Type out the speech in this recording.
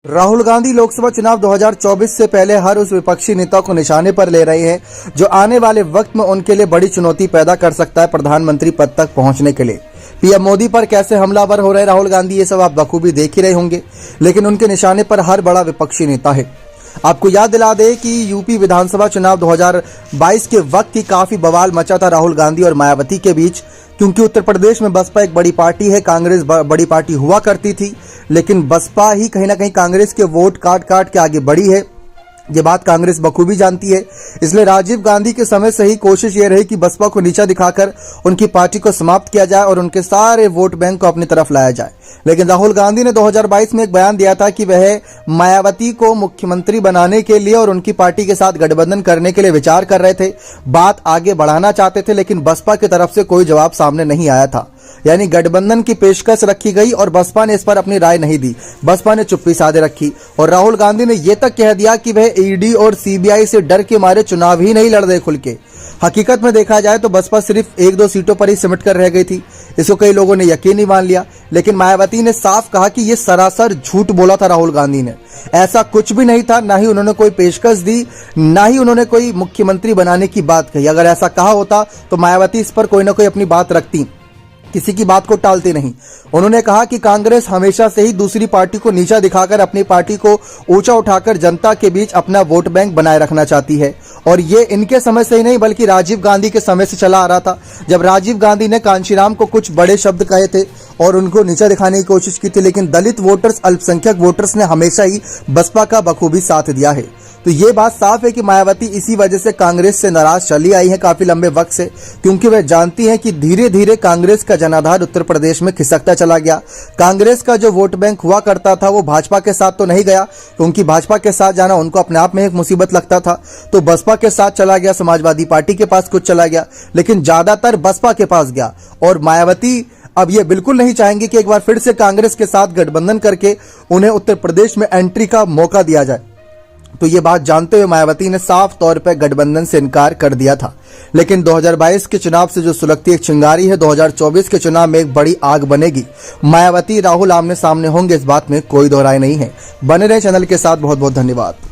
राहुल गांधी लोकसभा चुनाव 2024 से पहले हर उस विपक्षी नेता को निशाने पर ले रहे हैं जो आने वाले वक्त में उनके लिए बड़ी चुनौती पैदा कर सकता है प्रधानमंत्री पद तक पहुंचने के लिए। पीएम मोदी पर कैसे हमलावर हो रहे राहुल गांधी, ये सब आप बखूबी देख ही रहे होंगे, लेकिन उनके निशाने पर हर बड़ा विपक्षी नेता है। आपको याद दिला दें कि यूपी विधानसभा चुनाव 2022 के वक्त ही काफी बवाल मचा था राहुल गांधी और मायावती के बीच, क्योंकि उत्तर प्रदेश में बसपा एक बड़ी पार्टी है, कांग्रेस बड़ी पार्टी हुआ करती थी, लेकिन बसपा ही कहीं ना कहीं कांग्रेस के वोट काट काट के आगे बढ़ी है। ये बात कांग्रेस बखूबी जानती है। इसलिए राजीव गांधी के समय से ही कोशिश ये रही कि बसपा को नीचा दिखाकर उनकी पार्टी को समाप्त किया जाए और उनके सारे वोट बैंक को अपनी तरफ लाया जाए। लेकिन राहुल गांधी ने 2022 में एक बयान दिया था कि वह मायावती को मुख्यमंत्री बनाने के लिए और उनकी पार्टी के साथ गठबंधन करने के लिए विचार कर रहे थे, बात आगे बढ़ाना चाहते थे, लेकिन बसपा की तरफ से कोई जवाब सामने नहीं आया था। यानी गठबंधन की पेशकश रखी गई और बसपा ने इस पर अपनी राय नहीं दी, बसपा ने चुप्पी साधे रखी और राहुल गांधी ने यह तक कह दिया कि वह ईडी और सीबीआई से डर के मारे चुनाव ही नहीं लड़ रहे खुल के। हकीकत में देखा जाए तो बसपा सिर्फ 1-2 सीटों पर ही सिमट कर रह गई थी। इसको कई लोगों ने यकीन नहीं मान लिया, लेकिन मायावती ने साफ कहा कि यह सरासर झूठ बोला था राहुल गांधी ने, ऐसा कुछ भी नहीं था। ना ही उन्होंने कोई पेशकश दी, ना ही उन्होंने कोई मुख्यमंत्री बनाने की बात कही। अगर ऐसा कहा होता तो मायावती इस पर कोई ना कोई अपनी बात रखती, किसी की बात को टालते नहीं। उन्होंने कहा कि कांग्रेस हमेशा से ही दूसरी पार्टी को नीचा दिखाकर अपनी पार्टी को ऊंचा उठाकर जनता के बीच अपना वोट बैंक बनाए रखना चाहती है, और ये इनके समय से ही नहीं बल्कि राजीव गांधी के समय से चला आ रहा था। जब राजीव गांधी ने कांशीराम को कुछ बड़े शब्द कहे थे और उनको नीचा दिखाने की कोशिश की थी, लेकिन दलित वोटर्स, अल्पसंख्यक वोटर्स ने हमेशा ही बसपा का बखूबी साथ दिया है। तो ये बात साफ है कि मायावती इसी वजह से कांग्रेस से नाराज चली आई है काफी लंबे वक्त से, क्योंकि वह जानती हैं कि धीरे धीरे कांग्रेस का जनाधार उत्तर प्रदेश में खिसकता चला गया। कांग्रेस का जो वोट बैंक हुआ करता था वो भाजपा के साथ तो नहीं गया, क्योंकि भाजपा के साथ जाना उनको अपने आप में एक मुसीबत लगता था, तो बसपा के साथ चला गया, समाजवादी पार्टी के पास कुछ चला गया, लेकिन ज्यादातर बसपा के पास गया। और मायावती अब ये बिल्कुल नहीं चाहेंगे कि एक बार फिर से कांग्रेस के साथ गठबंधन करके उन्हें उत्तर प्रदेश में एंट्री का मौका दिया जाए। तो ये बात जानते हुए मायावती ने साफ तौर पर गठबंधन से इनकार कर दिया था। लेकिन 2022 के चुनाव से जो सुलगती एक चिंगारी है, 2024 के चुनाव में एक बड़ी आग बनेगी। मायावती राहुल आमने सामने होंगे, इस बात में कोई दोहराई नहीं है। बने रहे चैनल के साथ। बहुत बहुत धन्यवाद।